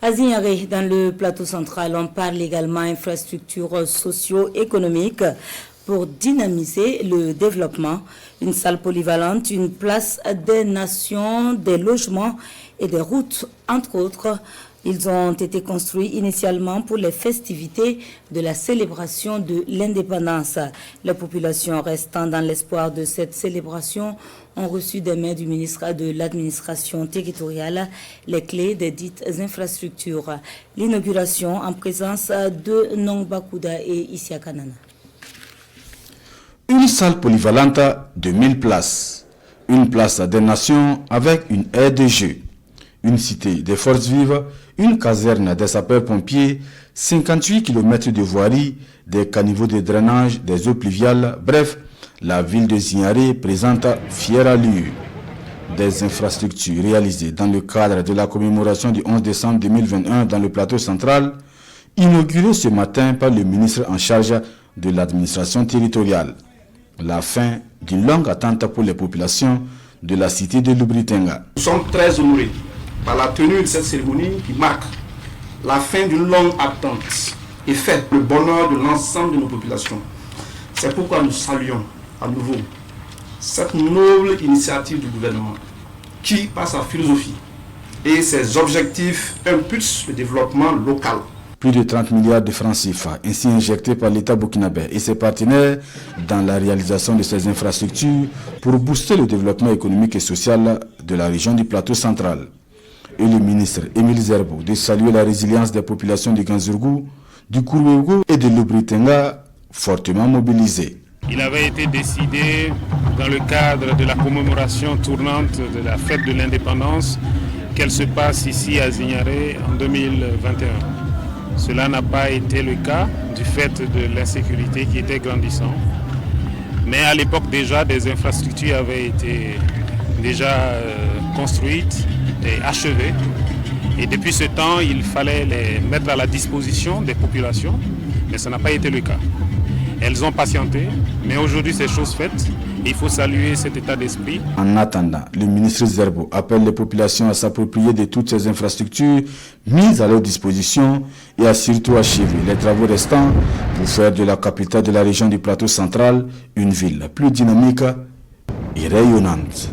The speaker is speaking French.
À Zignaré, dans le plateau central, on parle également infrastructures socio-économiques pour dynamiser le développement. Une salle polyvalente, une place des nations, des logements et des routes, entre autres. Ils ont été construits initialement pour les festivités de la célébration de l'indépendance. Les populations restant dans l'espoir de cette célébration ont reçu des mains du ministre de l'administration territoriale les clés des dites infrastructures. L'inauguration en présence de Nongbakuda et Isiakanana. Une salle polyvalente de 1000 places, une place des nations avec une aire de jeu, une cité des forces vives, une caserne des sapeurs-pompiers, 58 km de voirie, des caniveaux de drainage, des eaux pluviales, bref, la ville de Zignaré présente fière allure. Des infrastructures réalisées dans le cadre de la commémoration du 11 décembre 2021 dans le plateau central, inaugurées ce matin par le ministre en charge de l'administration territoriale. La fin d'une longue attente pour les populations de la cité de Lubritenga. Nous sommes très honorés par la tenue de cette cérémonie qui marque la fin d'une longue attente et fait le bonheur de l'ensemble de nos populations. C'est pourquoi nous saluons à nouveau cette noble initiative du gouvernement qui, par sa philosophie et ses objectifs, impulse le développement local. Plus de 30 milliards de francs CFA ainsi injectés par l'État burkinabé et ses partenaires dans la réalisation de ces infrastructures pour booster le développement économique et social de la région du plateau central. Et le ministre Émile Zerbo de saluer la résilience des populations du Ganzurgou, du Kourouégo et de Lubritenga fortement mobilisées. Il avait été décidé dans le cadre de la commémoration tournante de la fête de l'indépendance qu'elle se passe ici à Zignaré en 2021. Cela n'a pas été le cas du fait de l'insécurité qui était grandissante. Mais à l'époque déjà, des infrastructures avaient été déjà construites et achevées. Et depuis ce temps, il fallait les mettre à la disposition des populations, mais ça n'a pas été le cas. Elles ont patienté, mais aujourd'hui c'est chose faite. Il faut saluer cet état d'esprit. En attendant, le ministre Zerbo appelle les populations à s'approprier de toutes ces infrastructures mises à leur disposition et à surtout achever les travaux restants pour faire de la capitale de la région du plateau central une ville plus dynamique et rayonnante.